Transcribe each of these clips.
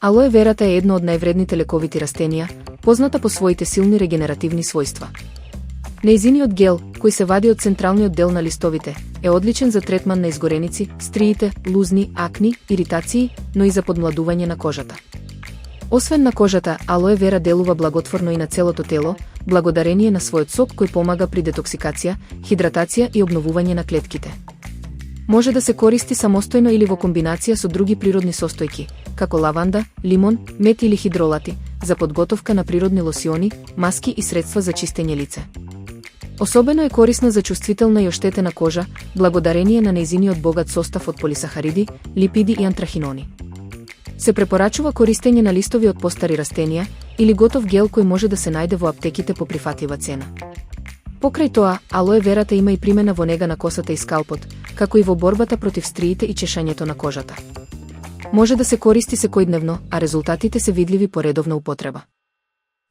Алоe верата е едно од највредните лековити растенија, позната по своите силни регенеративни својства. Нејзиниот гел, кој се вади од централниот дел на листовите, е одличен за третман на изгореници, стриите, лузни, акни, иритации, но и за подмладување на кожата. Освен на кожата, алоe вера делува благотворно и на целото тело, благодарение на својот сок кој помага при детоксикација, хидратација и обновување на клетките. Може да се користи самостојно или во комбинација со други природни состојки, како лаванда, лимон, мед или хидролати, за подготовка на природни лосиони, маски и средства за чистење лице. Особено е корисна за чувствителна и оштетена кожа, благодарение на нејзиниот богат состав од полисахариди, липиди и антрахинони. Се препорачува користење на листови од постари растенија или готов гел кој може да се најде во аптеките по прифатлива цена. Покрај тоа, алоe верата има и примена во нега на косата и скалпот, како и во борбата против стриите и чешањето на кожата. Може да се користи секојдневно, а резултатите се видливи по редовна употреба.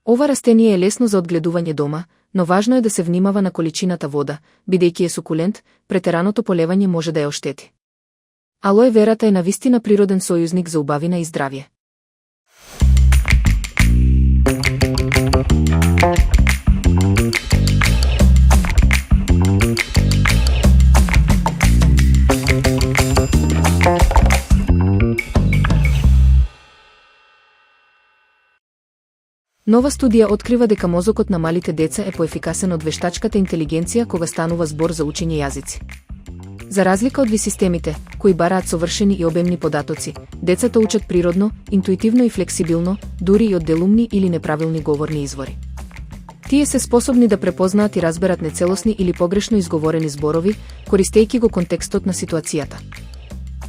Ова растение е лесно за одгледување дома, но важно е да се внимава на количината вода, бидејќи е сукулент, претераното полевање може да ја оштети. Алоe верата е навистина природен сојузник за убавина и здравје. Нова студија открива дека мозокот на малите деца е поефикасен од вештачката интелигенција кога станува збор за учење јазици. За разлика од системите, кои бараат совршени и обемни податоци, децата учат природно, интуитивно и флексибилно, дури и од делумни или неправилни говорни извори. Тие се способни да препознаат и разберат нецелосни или погрешно изговорени зборови, користејќи го контекстот на ситуацијата.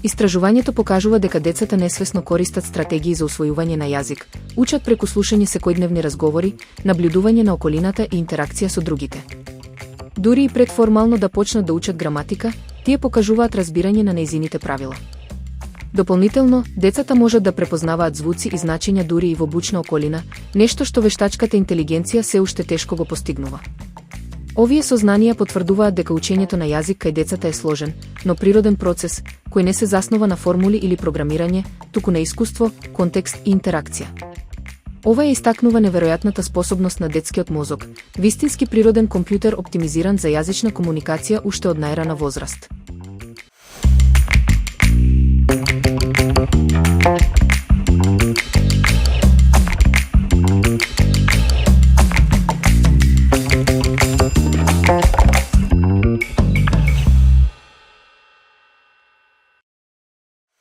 Истражувањето покажува дека децата несвесно користат стратегии за усвојување на јазик, учат преку слушање секојдневни разговори, наблюдување на околината и интеракција со другите. Дури и пред формално да почнат да учат граматика, тие покажуваат разбирање на нејзините правила. Дополнително, децата можат да препознаваат звуци и значења дури и во бучна околина, нешто што вештачката интелигенција се уште тешко го постигнува. Овие сознанија потврдуваат дека учењето на јазик кај децата е сложен, но природен процес, кој не се заснова на формули или програмирање, туку на искуство, контекст и интеракција. Ова е истакнува неверојатната способност на детскиот мозок, вистински природен компјутер оптимизиран за јазична комуникација уште од најрана возраст.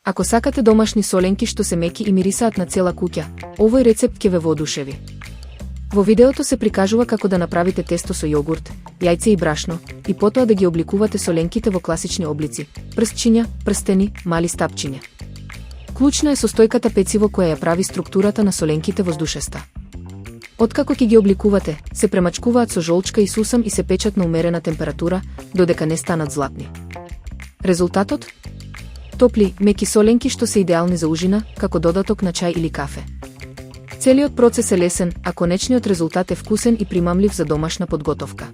Ако сакате домашни соленки што се меки и мирисаат на цела куќа, овој рецепт ќе ве воодушеви. Во видеото се прикажува како да направите тесто со јогурт, јајце и брашно, и потоа да ги обликувате соленките во класични облици: прстчиња, прстени, мали стапчиња. Клучна е состојката пециво која ја прави структурата на соленките воздушеста. Откако ќе ги обликувате, се премачкуваат со жолчка и сусам и се печат на умерена температура, додека не станат златни. Резултатот? Топли, меки соленки што се идеални за ужина, како додаток на чај или кафе. Целиот процес е лесен, а конечниот резултат е вкусен и примамлив за домашна подготовка.